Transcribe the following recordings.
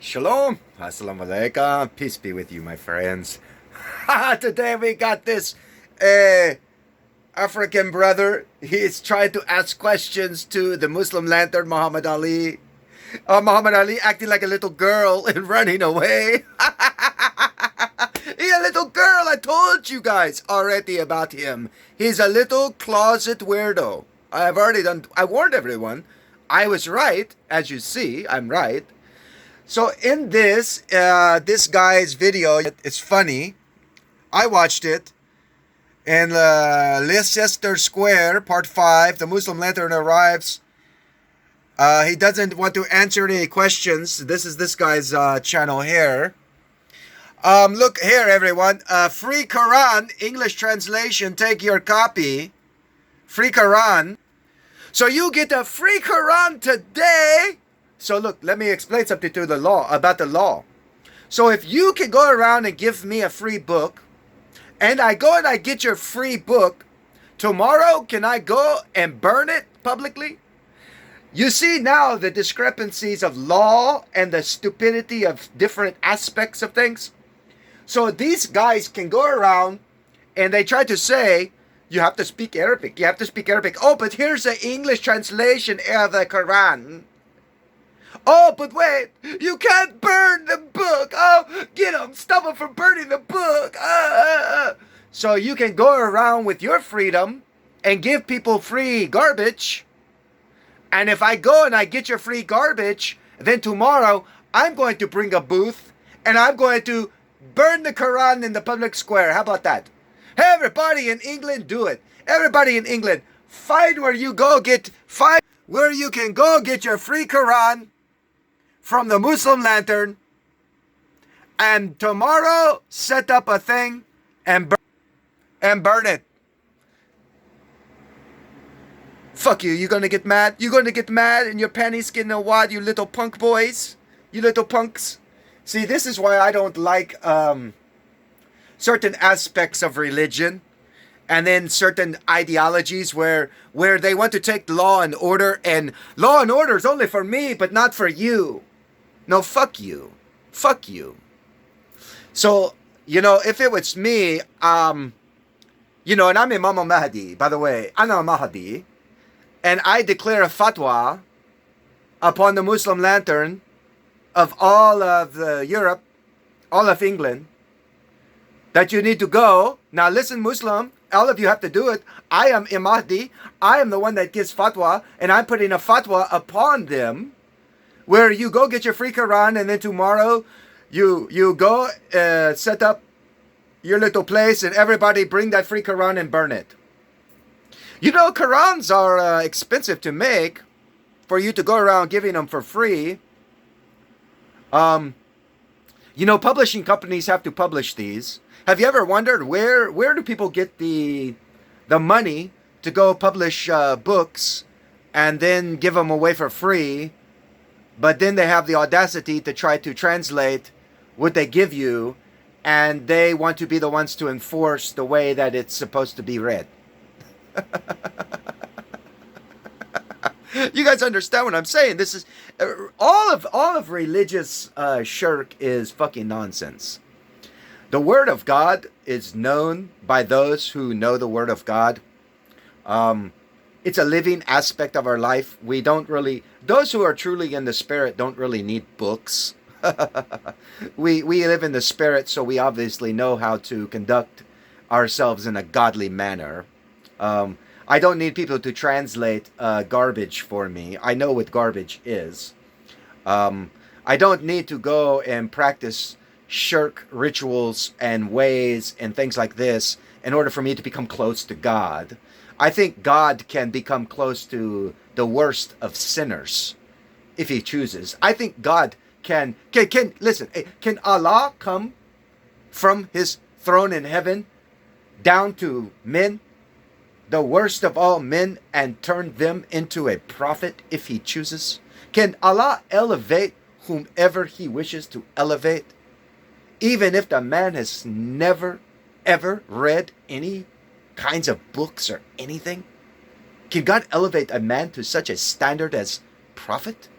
Shalom, assalamu alaikum, peace be with you, my friends. Today we got this African brother. He's trying to ask questions to the Muslim lantern Muhammad Ali. Muhammad Ali acting like a little girl and running away. He's a little girl. I told you guys already about him. He's a little closet weirdo. I warned everyone. I was right, as you see. I'm right. So in this guy's video, it's funny. I watched it. In Leicester Square, Part 5, the Muslim lantern arrives. He doesn't want to answer any questions. This is this guy's channel here. Look here, everyone. Free Quran, English translation. Take your copy. Free Quran. So you get a free Quran today. So look, let me explain something to the law, about the law. So if you can go around and give me a free book, and I go and I get your free book, tomorrow can I go and burn it publicly? You see now the discrepancies of law and the stupidity of different aspects of things. So these guys can go around and they try to say, you have to speak Arabic, you have to speak Arabic. Oh, but here's the English translation of the Quran. Oh, but wait, you can't burn the book. Oh, get them, stop them from burning the book. So you can go around with your freedom and give people free garbage. And if I go and I get your free garbage, then tomorrow I'm going to bring a booth and I'm going to burn the Quran in the public square. How about that? Hey, everybody in England, do it. Everybody in England, find where you can go get your free Quran from the Muslim lantern, and tomorrow set up a thing and burn it. Fuck you. You gonna get mad? You gonna get mad in your panties getting a wad, you little punk boys? You little punks? See, this is why I don't like certain aspects of religion and then certain ideologies where they want to take law and order, and law and order is only for me but not for you. No, fuck you. Fuck you. So, if it was me, and I'm Imam Mahdi, by the way, Ana Mahdi, and I declare a fatwa upon the Muslim lantern of all of Europe, all of England, that you need to go. Now listen, Muslim, all of you have to do it. I am Imam Mahdi. I am the one that gives fatwa, and I'm putting a fatwa upon them, where you go get your free Quran, and then tomorrow you go set up your little place, and everybody bring that free Quran and burn it. Qurans are expensive to make for you to go around giving them for free. Publishing companies have to publish these. Have you ever wondered where do people get the money to go publish books and then give them away for free? But then they have the audacity to try to translate what they give you, and they want to be the ones to enforce the way that it's supposed to be read. You guys understand what I'm saying? This is all of religious shirk is fucking nonsense. The Word of God is known by those who know the Word of God. It's a living aspect of our life. Those who are truly in the Spirit don't really need books. We live in the Spirit, so we obviously know how to conduct ourselves in a godly manner. I don't need people to translate garbage for me. I know what garbage is. I don't need to go and practice shirk rituals and ways and things like this in order for me to become close to God. I think God can become close to the worst of sinners if he chooses. I think God can listen, can Allah come from his throne in heaven down to men, the worst of all men, and turn them into a prophet if he chooses? Can Allah elevate whomever he wishes to elevate, even if the man has never ever read any kinds of books or anything? Can God elevate a man to such a standard as prophet?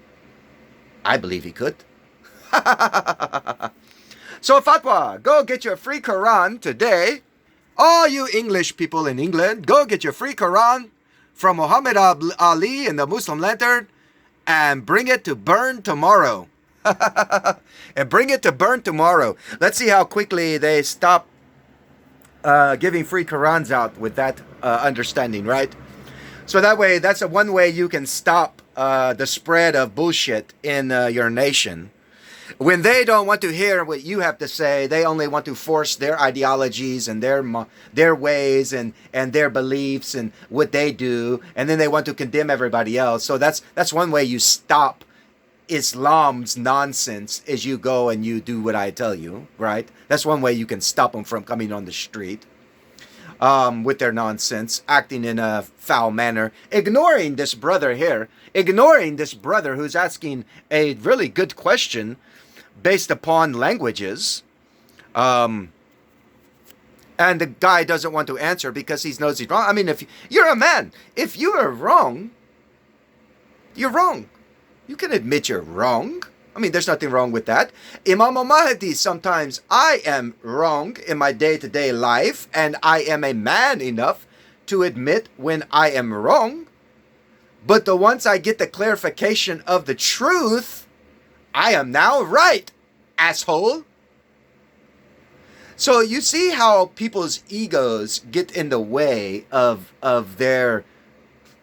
I believe he could. So Fatwa, go get your free Quran today. All you English people in England, go get your free Quran from Muhammad Ali in the Muslim Lantern and bring it to burn tomorrow. And bring it to burn tomorrow. Let's see how quickly they stop giving free Qurans out with that understanding, right? So that way, that's one way you can stop the spread of bullshit in your nation. When they don't want to hear what you have to say, they only want to force their ideologies and their ways and their beliefs and what they do, and then they want to condemn everybody else. So that's one way you stop Islam's nonsense, is you go and you do what I tell you, right? That's one way you can stop them from coming on the street with their nonsense, acting in a foul manner, ignoring this brother here, ignoring this brother who's asking a really good question based upon languages, and the guy doesn't want to answer because he knows he's wrong. I mean, if you're a man, if you are wrong, you're wrong. You can admit you're wrong. I mean, there's nothing wrong with that. Imam Mahdi, sometimes I am wrong in my day-to-day life, and I am a man enough to admit when I am wrong. But once I get the clarification of the truth, I am now right, asshole. So you see how people's egos get in the way of their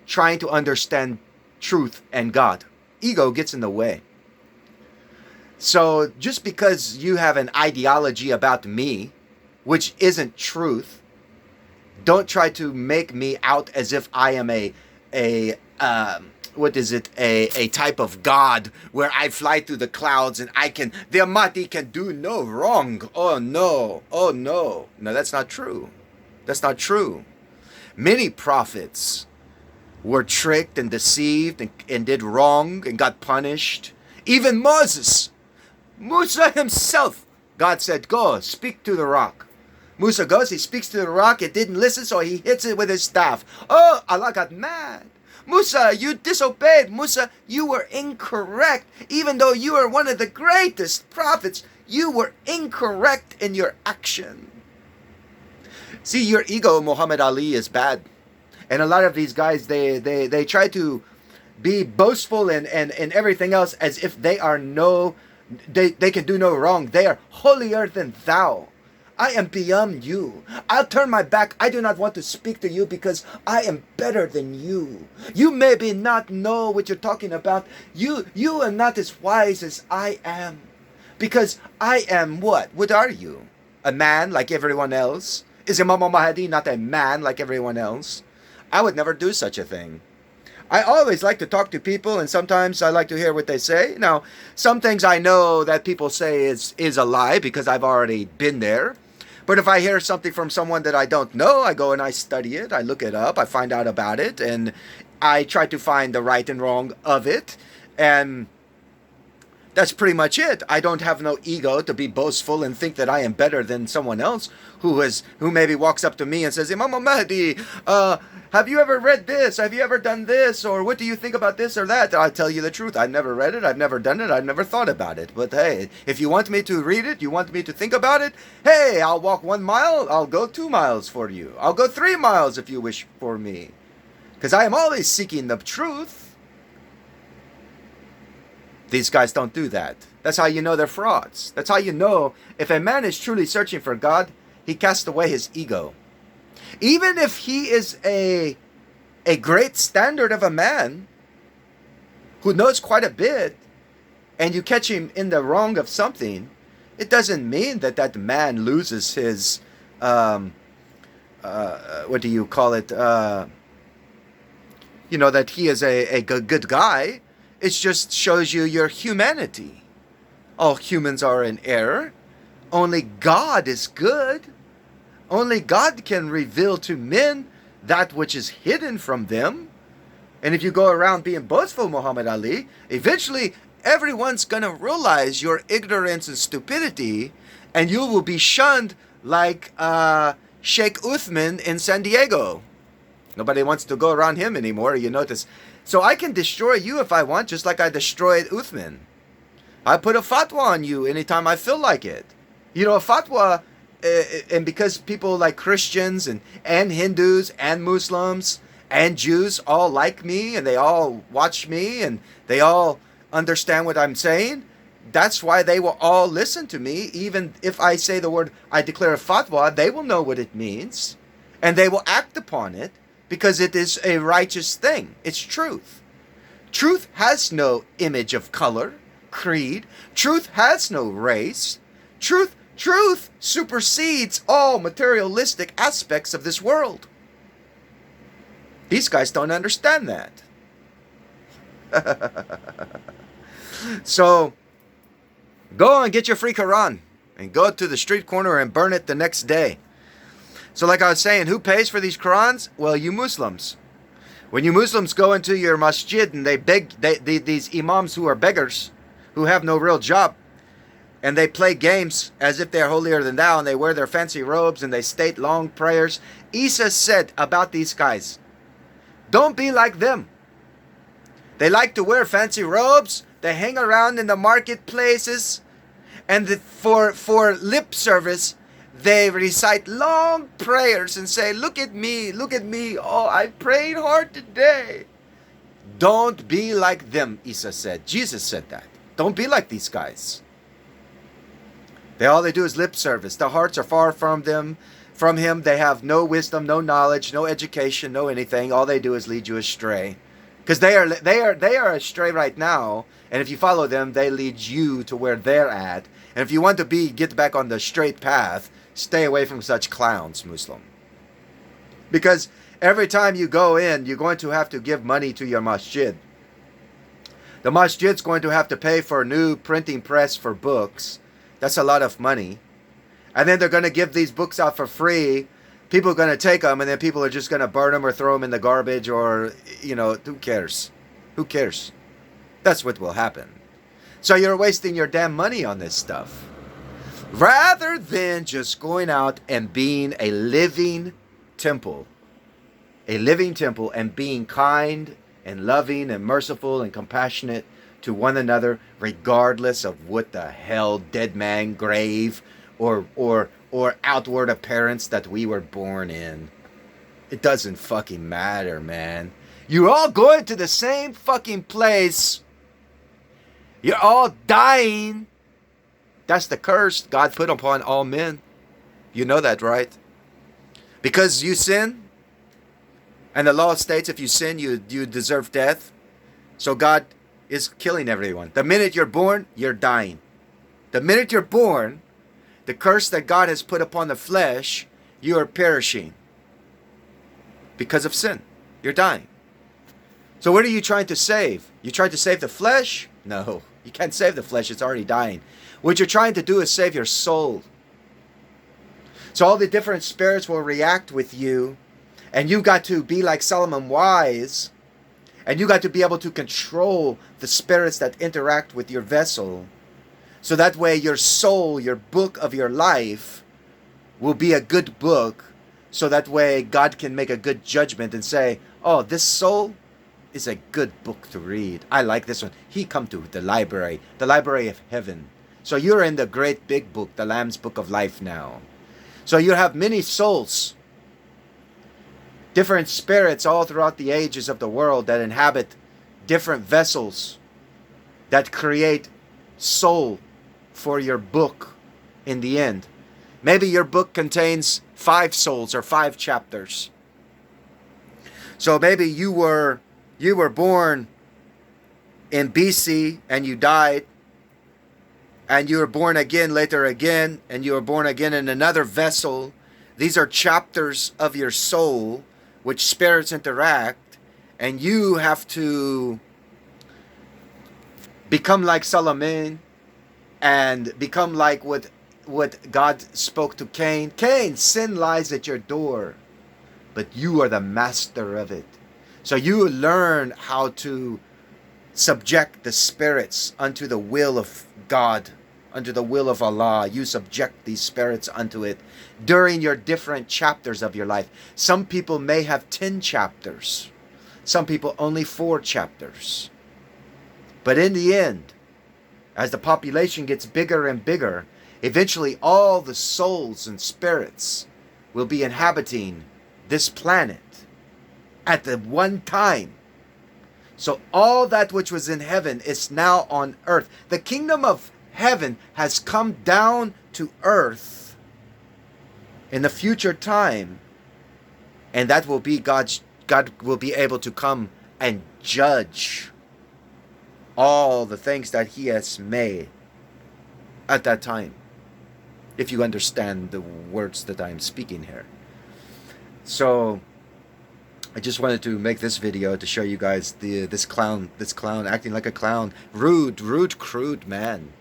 trying to understand truth and God. Ego gets in the way. So just because you have an ideology about me, which isn't truth, don't try to make me out as if I am a type of God where I fly through the clouds and the Mahdi can do no wrong. Oh no, no, that's not true. That's not true. Many prophets were tricked and deceived and did wrong and got punished. Even Musa himself, God said, go, speak to the rock. Musa goes, he speaks to the rock, it didn't listen, so he hits it with his staff. Oh, Allah got mad. Musa, you disobeyed. Musa, you were incorrect. Even though you are one of the greatest prophets, you were incorrect in your action. See, your ego, Muhammad Ali, is bad. And a lot of these guys, they try to be boastful and everything else as if they can do no wrong. They are holier than thou. I am beyond you. I'll turn my back. I do not want to speak to you because I am better than you. You maybe not know what you're talking about. You are not as wise as I am. Because I am what? What are you? A man like everyone else? Is Imam Mahdi not a man like everyone else? I would never do such a thing. I always like to talk to people, and sometimes I like to hear what they say. Now, some things I know that people say is a lie because I've already been there. But if I hear something from someone that I don't know, I go and I study it, I look it up, I find out about it, and I try to find the right and wrong of it. And that's pretty much it. I don't have no ego to be boastful and think that I am better than someone else who maybe walks up to me and says, Imam Mahdi, have you ever read this? Have you ever done this? Or what do you think about this or that? I'll tell you the truth. I've never read it. I've never done it. I've never thought about it. But hey, if you want me to read it, you want me to think about it, hey, I'll walk 1 mile. I'll go 2 miles for you. I'll go 3 miles if you wish for me. Because I am always seeking the truth. These guys don't do that. That's how you know they're frauds. That's how you know if a man is truly searching for God, he casts away his ego. Even if he is a great standard of a man who knows quite a bit, and you catch him in the wrong of something, it doesn't mean that man loses his, what do you call it, that he is a good guy. It just shows you your humanity. All humans are in error. Only God is good. Only God can reveal to men that which is hidden from them. And if you go around being boastful, Muhammad Ali, eventually everyone's going to realize your ignorance and stupidity, and you will be shunned like Sheikh Uthman in San Diego. Nobody wants to go around him anymore, you notice. So I can destroy you if I want, just like I destroyed Uthman. I put a fatwa on you anytime I feel like it. You know, a fatwa, and because people like Christians and Hindus and Muslims and Jews all like me and they all watch me and they all understand what I'm saying, that's why they will all listen to me. Even if I say the word, I declare a fatwa, they will know what it means and they will act upon it because it is a righteous thing. It's truth. Truth has no image of color, creed. Truth has no race. Truth supersedes all materialistic aspects of this world. These guys don't understand that. So, go and get your free Quran and go to the street corner and burn it the next day. So like I was saying, who pays for these Qurans? Well, you Muslims. When you Muslims go into your masjid and they beg, these imams who are beggars, who have no real job, and they play games as if they're holier than thou, and they wear their fancy robes and they state long prayers. Isa said about these guys, don't be like them. They like to wear fancy robes. They hang around in the marketplaces, and for lip service, they recite long prayers and say, look at me, oh, I prayed hard today. Don't be like them, Isa said. Jesus said that. Don't be like these guys. All they do is lip service. Their hearts are far from him. They have no wisdom, no knowledge, no education, no anything. All they do is lead you astray. Because they are astray right now, and if you follow them, they lead you to where they're at. And if you want to get back on the straight path, stay away from such clowns, Muslim. Because every time you go in, you're going to have to give money to your masjid. The masjid's going to have to pay for a new printing press for books. That's a lot of money. And then they're going to give these books out for free. People are going to take them, and then people are just going to burn them or throw them in the garbage or, who cares? Who cares? That's what will happen. So you're wasting your damn money on this stuff. Rather than just going out and being a living temple and being kind and loving and merciful and compassionate to one another, regardless of what the hell dead man grave or outward appearance that we were born in. It doesn't fucking matter, man. You're all going to the same fucking place. You're all dying. That's the curse God put upon all men. You know that, right? Because you sin, and the law states if you sin, you deserve death. So God is killing everyone. The minute you're born, you're dying. The minute you're born, the curse that God has put upon the flesh, you are perishing. Because of sin. You're dying. So what are you trying to save? You trying to save the flesh? No. You can't save the flesh. It's already dying. What you're trying to do is save your soul. So all the different spirits will react with you. And you got to be like Solomon wise. And you got to be able to control the spirits that interact with your vessel. So that way your soul, your book of your life, will be a good book. So that way God can make a good judgment and say, oh, this soul is a good book to read. I like this one. He come to the library of heaven. So you're in the great big book, the Lamb's Book of Life now. So you have many souls, different spirits all throughout the ages of the world that inhabit different vessels that create soul for your book in the end. Maybe your book contains 5 souls or 5 chapters. So maybe you were born in BC and you died, and you were born again later again, and you were born again in another vessel. These are chapters of your soul which spirits interact, and you have to become like Solomon and become like what God spoke to Cain. Cain, sin lies at your door, but you are the master of it. So you learn how to subject the spirits unto the will of God, unto the will of Allah. You subject these spirits unto it during your different chapters of your life. Some people may have 10 chapters. Some people only 4 chapters. But in the end, As the population gets bigger and bigger, eventually all the souls and spirits will be inhabiting this planet at the one time. So all that which was in heaven is now on earth. The kingdom of heaven has come down to earth in the future time. And that will be God will be able to come and judge all the things that he has made at that time. If you understand the words that I'm speaking here. So I just wanted to make this video to show you guys this clown acting like a clown. Rude, crude man.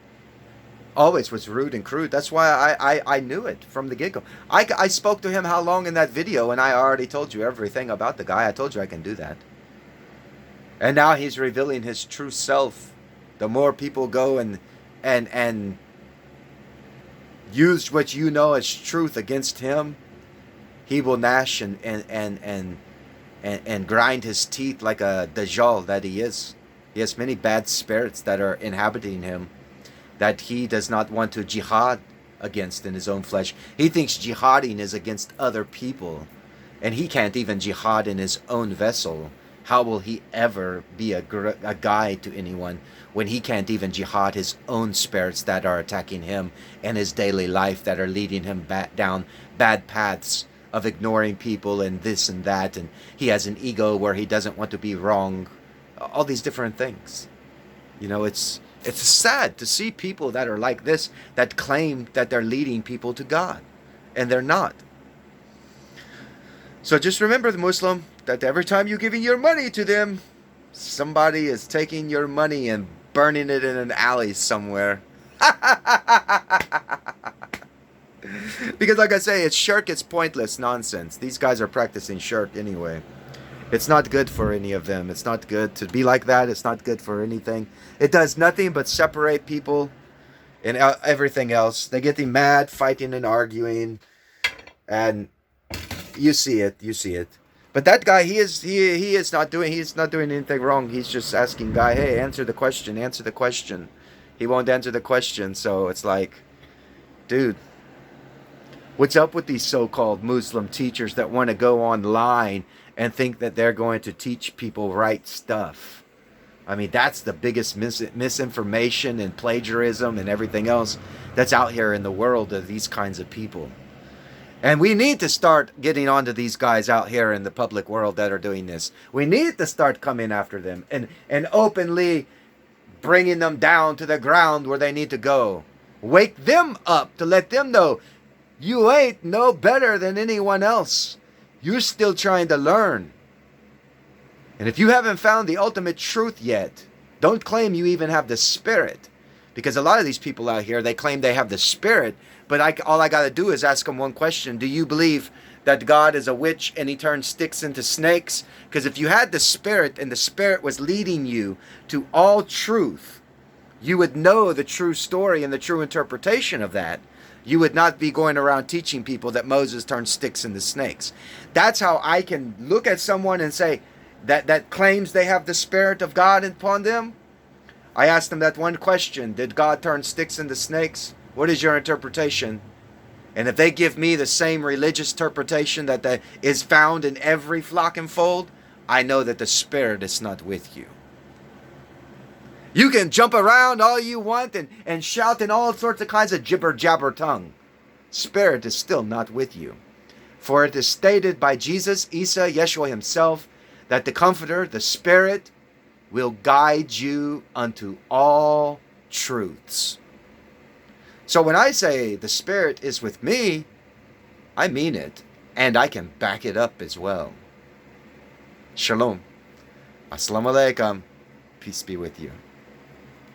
Always was rude and crude. That's why I knew it from the get-go. I spoke to him how long in that video, and I already told you everything about the guy. I told you I can do that. And now he's revealing his true self. The more people go and use what you know as truth against him, he will gnash and grind his teeth like a Dajjal that he is. He has many bad spirits that are inhabiting him that he does not want to jihad against in his own flesh. He thinks jihading is against other people, and he can't even jihad in his own vessel. How will he ever be a guide to anyone when he can't even jihad his own spirits that are attacking him in his daily life, that are leading him down bad paths of ignoring people and this and that, and he has an ego where he doesn't want to be wrong, all these different things. You know, it's sad to see people that are like this, that claim that they're leading people to God, and they're not. So just remember, the Muslim, that every time you're giving your money to them, somebody is taking your money and burning it in an alley somewhere. Because like I say, it's shirk, it's pointless nonsense. These guys are practicing shirk anyway. It's not good for any of them. It's not good to be like that. It's not good for anything. It does nothing but separate people and everything else. They get mad, fighting and arguing, and you see it. You see it. But that guy, he is not doing anything wrong. He's just asking guy, hey, answer the question. Answer the question. He won't answer the question. So it's like, dude, what's up with these so-called Muslim teachers that want to go online and think that they're going to teach people right stuff? I mean, that's the biggest misinformation and plagiarism and everything else that's out here in the world of these kinds of people. And we need to start getting onto these guys out here in the public world that are doing this. We need to start coming after them and openly bringing them down to the ground where they need to go. Wake them up to let them know you ain't no better than anyone else. You're still trying to learn. And if you haven't found the ultimate truth yet, don't claim you even have the spirit. Because a lot of these people out here, they claim they have the spirit, but all I got to do is ask them one question. Do you believe that God is a witch and he turns sticks into snakes? Because if you had the spirit and the spirit was leading you to all truth, you would know the true story and the true interpretation of that. You would not be going around teaching people that Moses turned sticks into snakes. That's how I can look at someone and say that claims they have the Spirit of God upon them. I ask them that one question. Did God turn sticks into snakes? What is your interpretation? And if they give me the same religious interpretation that is found in every flock and fold, I know that the Spirit is not with you. You can jump around all you want and shout in all sorts of kinds of jibber-jabber tongue. Spirit is still not with you. For it is stated by Jesus, Isa, Yeshua himself, that the Comforter, the Spirit, will guide you unto all truths. So when I say the Spirit is with me, I mean it. And I can back it up as well. Shalom. Assalamu alaikum. Peace be with you.